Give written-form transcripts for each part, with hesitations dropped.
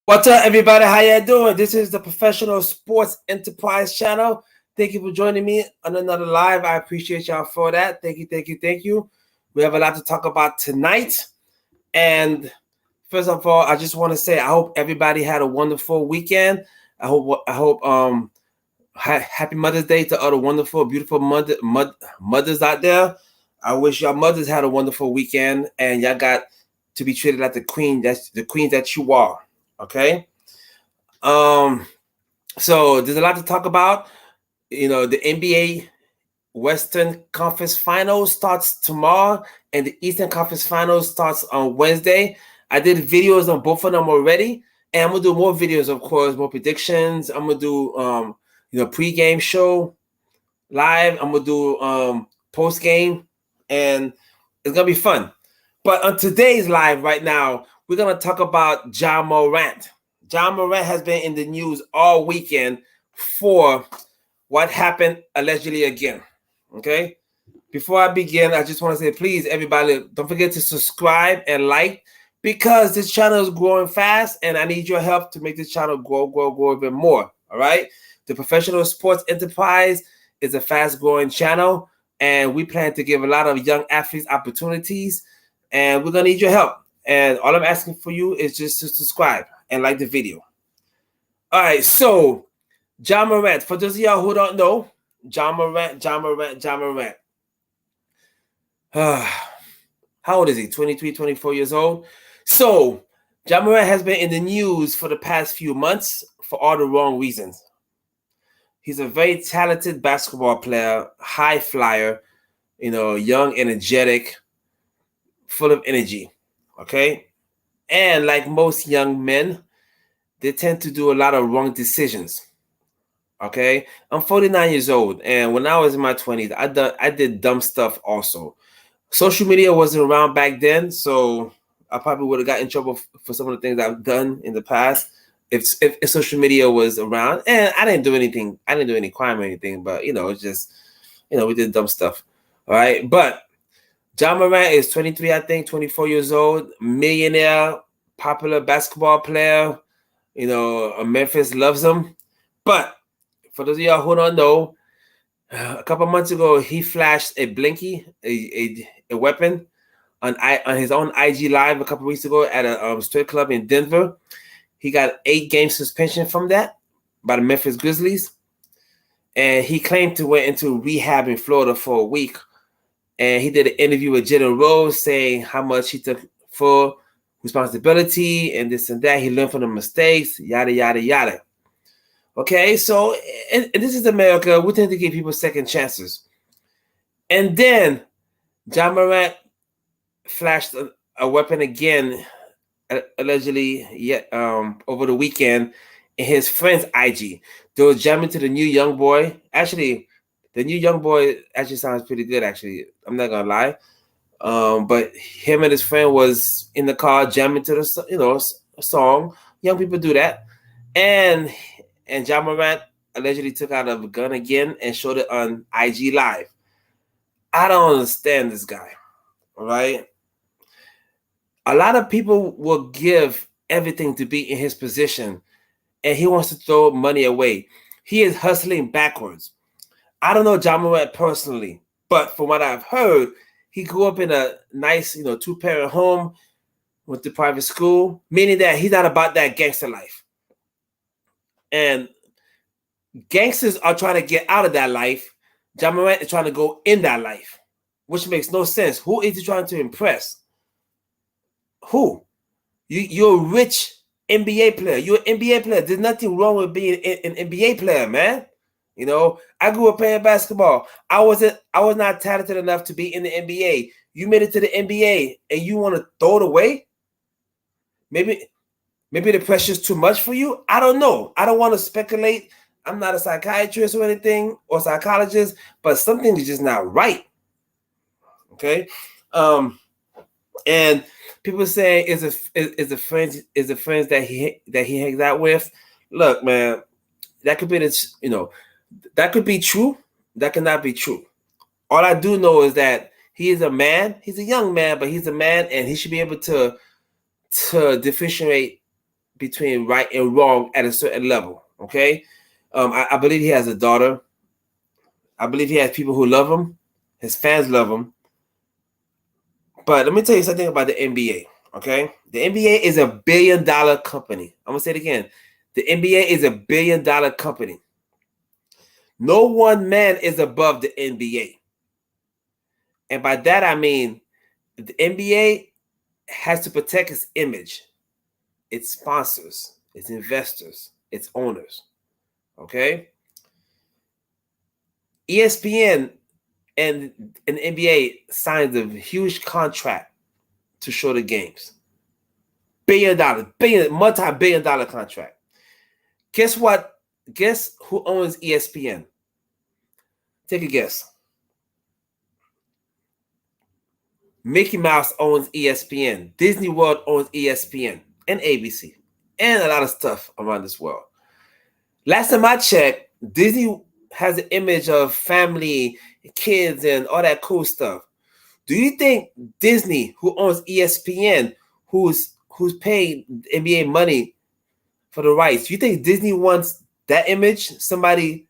What's up, everybody? How you doing? This is the Professional Sports Enterprise Channel. Thank you for joining me on another live. I appreciate y'all for that. Thank you, thank you, thank you. We have a lot to talk about tonight. And first of all, I just want to say I hope everybody had a wonderful weekend. I hope happy Mother's Day to all the wonderful, beautiful mothers out there. I wish y'all mothers had a wonderful weekend and y'all got to be treated like the queen. That's the queen that you are. Okay. Um, so there's a lot to talk about. The NBA Western Conference Finals starts tomorrow, and the Eastern Conference Finals starts on Wednesday. I did videos on both of them already, and I'm gonna do more videos, of course, more predictions. I'm gonna do pregame show live. I'm gonna do post game, and it's gonna be fun. But on today's live right now, we're gonna talk about Ja Morant. Ja Morant has been in the news all weekend for what happened allegedly again. Okay. Before I begin, I just want to say, please, everybody, don't forget to subscribe and like because this channel is growing fast and I need your help to make this channel grow even more. All right. The Professional Sports Enterprise is a fast growing channel and we plan to give a lot of young athletes opportunities and we're going to need your help. And all I'm asking for you is just to subscribe and like the video. All right. So, Ja Morant, for those of y'all who don't know, Ja Morant. How old is he? 23, 24 years old. So, Ja Morant has been in the news for the past few months for all the wrong reasons. He's a very talented basketball player, high flyer, young, energetic, full of energy. Okay? And like most young men, they tend to do a lot of wrong decisions. Okay, I'm 49 years old, and when I was in my 20s, I did dumb stuff also. Social media wasn't around back then, so I probably would have got in trouble for some of the things I've done in the past if social media was around. And I didn't do anything. I didn't do any crime or anything, but it's just we did dumb stuff. All right, but Ja Morant is 23, I think, 24 years old, millionaire, popular basketball player. Memphis loves him, but for those of y'all who don't know, a couple months ago, he flashed a blinky, a weapon, on his own IG Live a couple weeks ago at a strip club in Denver. He got 8-game suspension from that by the Memphis Grizzlies. And he claimed to went into rehab in Florida for a week. And he did an interview with Jenna Rose saying how much he took full responsibility and this and that. He learned from the mistakes, yada, yada, yada. Okay, so and this is America. We tend to give people second chances. And then Ja Morant flashed a weapon again, allegedly, over the weekend in his friend's IG. They were jamming to the new Young Boy. Actually, the new Young Boy actually sounds pretty good. Actually, I'm not gonna lie. But him and his friend was in the car jamming to the song. Young people do that, and Ja Morant allegedly took out a gun again and showed it on IG Live. I don't understand this guy, all right? A lot of people will give everything to be in his position, and he wants to throw money away. He is hustling backwards. I don't know Ja Morant personally, but from what I've heard, he grew up in a nice, two-parent home, went to private school, meaning that he's not about that gangster life. And gangsters are trying to get out of that life. Ja Morant is trying to go in that life, which makes no sense. Who is he trying to impress? Who? You're a rich NBA player. You're an NBA player. There's nothing wrong with being an NBA player, man. I grew up playing basketball. I was not talented enough to be in the NBA. You made it to the NBA and you want to throw it away? Maybe the pressure's too much for you. I don't know. I don't want to speculate. I'm not a psychiatrist or anything or psychologist, but something is just not right. Okay. And people say is the friends that he hangs out with. Look, man, that could be that could be true. That cannot be true. All I do know is that he is a man. He's a young man, but he's a man, and he should be able to differentiate between right and wrong at a certain level. Okay, I believe he has a daughter. I believe he has people who love him. His fans love him. But let me tell you something about the NBA. Okay, the NBA is $1 billion company. I'm gonna say it again. The NBA is $1 billion company. No one man is above the NBA. And by that, I mean the NBA has to protect its image, its sponsors, its investors, its owners. Okay? ESPN and the NBA signed a huge contract to show the games. Multi-billion dollar contract. Guess what? Guess who owns ESPN? Take a guess. Mickey Mouse owns ESPN. Disney World owns ESPN and ABC and a lot of stuff around this world. Last time I checked, Disney has an image of family, kids, and all that cool stuff. Do you think Disney, who owns ESPN, who's paid NBA money for the rights, do you think Disney wants that image? Somebody,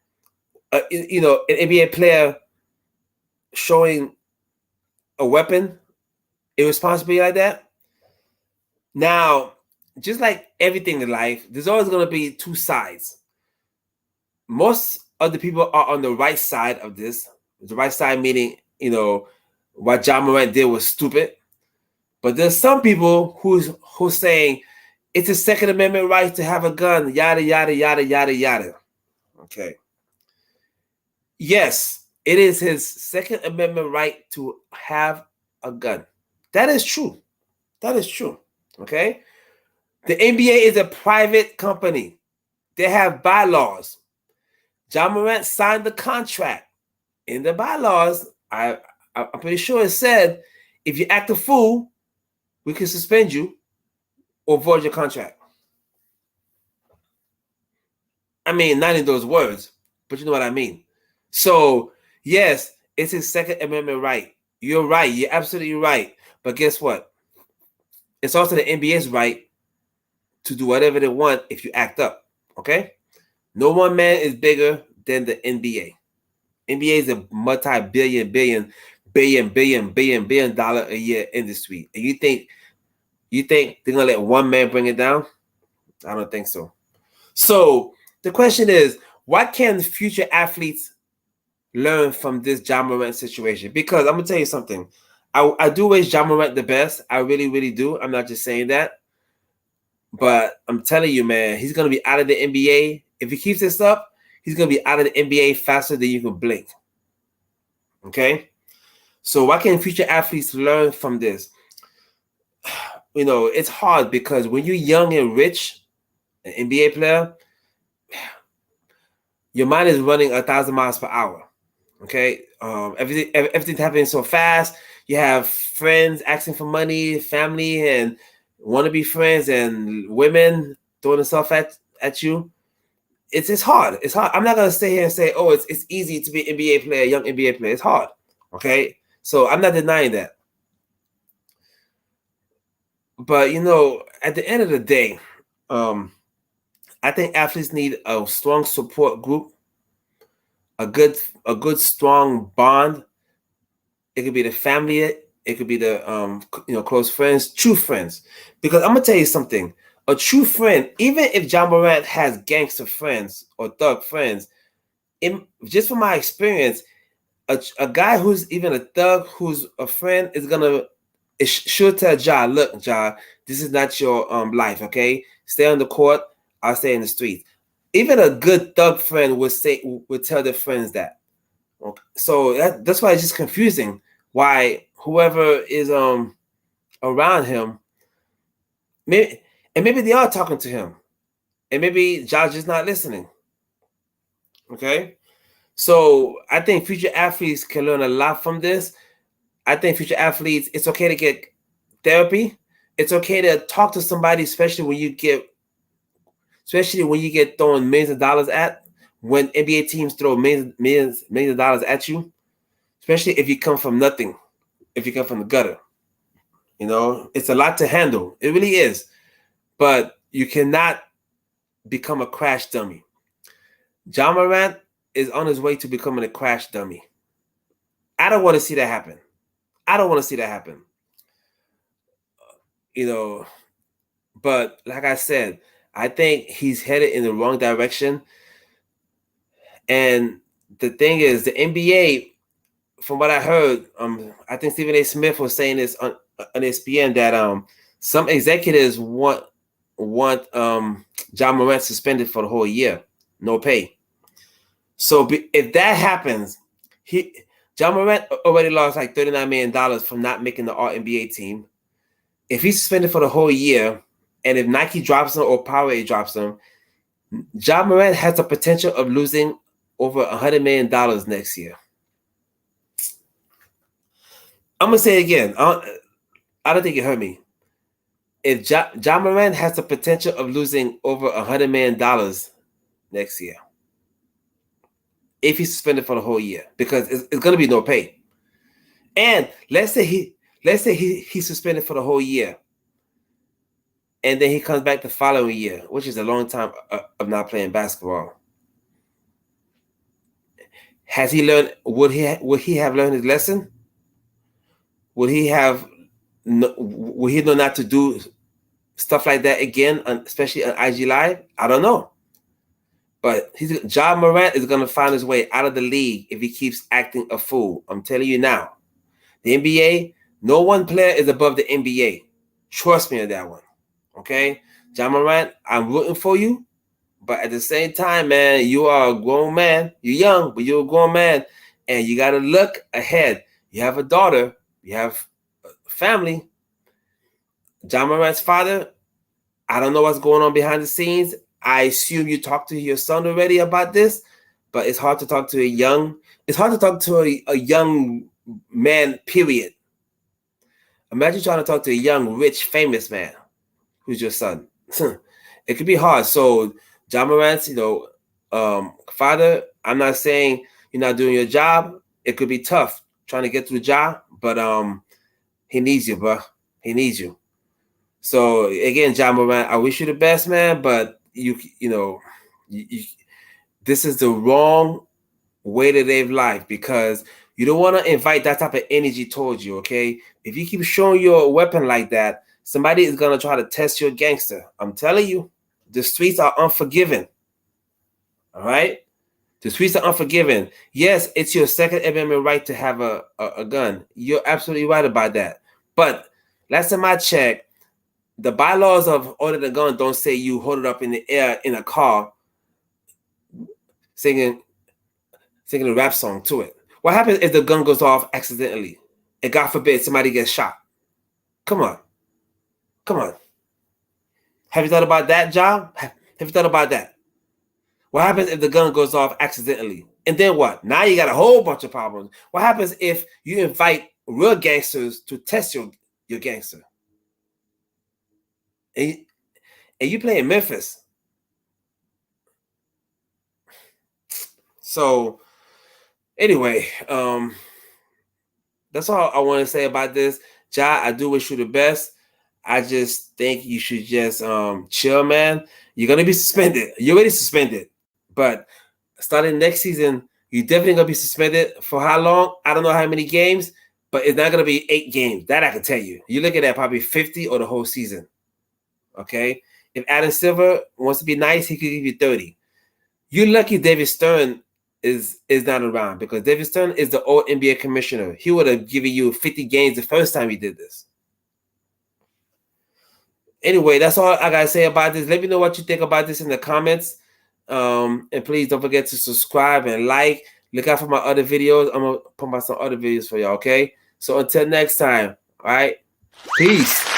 an NBA player showing a weapon, irresponsibly like that? Now, just like everything in life, there's always going to be two sides. Most of the people are on the right side of this. The right side meaning, what Ja Morant did was stupid. But there's some people who's saying it's a Second Amendment right to have a gun, yada, yada, yada, yada, yada. Okay. Yes, it is his Second Amendment right to have a gun. That is true. That is true. Okay. The NBA is a private company. They have bylaws. Ja Morant signed the contract. In the bylaws, I'm pretty sure it said, if you act a fool, we can suspend you or void your contract. I mean, not in those words, but you know what I mean. So, yes, it's his Second Amendment right. You're right. You're absolutely right. But guess what? It's also the NBA's right to do whatever they want if you act up. Okay? No one man is bigger than the NBA. NBA is a multi-billion dollar a year industry. And you think they're gonna let one man bring it down? I don't think so. So the question is, what can future athletes learn from this Ja Morant situation? Because I'm gonna tell you something. I do wish Ja Morant the best. I really, really do. I'm not just saying that. But I'm telling you, man, he's gonna be out of the NBA. If he keeps this up, he's gonna be out of the NBA faster than you can blink. Okay? So what can future athletes learn from this? It's hard because when you're young and rich, an NBA player, your mind is running 1,000 miles per hour. Okay, everything's happening so fast. You have friends asking for money, family, and wannabe friends, and women throwing themselves at you. It's hard. It's hard. I'm not gonna stay here and say, oh, it's easy to be an NBA player, young NBA player. It's hard. Okay, so I'm not denying that. But at the end of the day, I think athletes need a strong support group, a good strong bond. It could be the family, it could be the close friends, true friends. Because I'm gonna tell you something. A true friend, even if Ja Morant has gangster friends or thug friends, just from my experience, a guy who's even a thug, who's a friend, is sure tell Ja, look, Ja, this is not your life, okay? Stay on the court, I'll stay in the streets. Even a good thug friend would tell their friends that. Okay. So that's why it's just confusing. Why whoever is around him, maybe they are talking to him, and maybe Ja's just not listening. Okay, so I think future athletes can learn a lot from this. I think future athletes, it's okay to get therapy. It's okay to talk to somebody, especially when you get thrown millions of dollars at. When NBA teams throw millions of dollars at you, especially if you come from nothing, if you come from the gutter. It's a lot to handle. It really is. But you cannot become a crash dummy. Ja Morant is on his way to becoming a crash dummy. I don't want to see that happen. I don't want to see that happen. But like I said, I think he's headed in the wrong direction. And the thing is, the NBA, from what I heard, I think Stephen A. Smith was saying this on ESPN that some executives want Ja Morant suspended for the whole year, no pay. So if that happens, Ja Morant already lost like $39 million from not making the All-NBA team. If he's suspended for the whole year, and if Nike drops him or Powerade drops him, Ja Morant has the potential of losing over $100 million next year. I'm going to say it again. I don't think you heard me. If Ja Morant has the potential of losing over $100 million next year, if he's suspended for the whole year, because it's going to be no pay. And let's say he's suspended for the whole year, and then he comes back the following year, which is a long time of not playing basketball. Has he learned? Would he have learned his lesson? Would he know not to do stuff like that again, especially on IG Live? I don't know. But Ja Morant is going to find his way out of the league if he keeps acting a fool. I'm telling you now. The NBA, no one player is above the NBA. Trust me on that one. Okay? Ja Morant, I'm rooting for you. But at the same time, man, you are a grown man. You're young, but you're a grown man. And you got to look ahead. You have a daughter. You have a family. Ja Morant's father, I don't know what's going on behind the scenes. I assume you talked to your son already about this, but it's hard to talk to a young man, period. Imagine trying to talk to a young, rich, famous man who's your son. It could be hard. So Ja Morant's, father, I'm not saying you're not doing your job. It could be tough trying to get through the but he needs you, bro. He needs you. So again, Ja Morant, I wish you the best, man, but this is the wrong way to live life, because you don't want to invite that type of energy towards you, okay? If you keep showing your weapon like that, somebody is going to try to test your gangster. I'm telling you, the streets are unforgiving, all right? The streets are unforgiving. Yes, it's your Second Amendment right to have a gun. You're absolutely right about that. But last time I checked, the bylaws of owning a gun don't say you hold it up in the air in a car singing a rap song to it. What happens if the gun goes off accidentally and God forbid somebody gets shot? Come on. Have you thought about that, John? Have you thought about that? What happens if the gun goes off accidentally? And then what? Now you got a whole bunch of problems. What happens if you invite real gangsters to test your gangster? And you play in Memphis. So anyway, that's all I want to say about this. Ja, I do wish you the best. I just think you should just chill, man. You're going to be suspended. You're already suspended. But starting next season, you're definitely going to be suspended. For how long? I don't know how many games, but it's not going to be 8 games. That I can tell you. You're looking at probably 50 or the whole season. Okay? If Adam Silver wants to be nice, he could give you 30. You're lucky David Stern is not around, because David Stern is the old NBA commissioner. He would have given you 50 games the first time he did this. Anyway, that's all I gotta say about this. Let me know what you think about this in the comments. And please don't forget to subscribe and like. Look out for my other videos. I'm gonna put out some other videos for y'all, okay? So until next time, all right? Peace.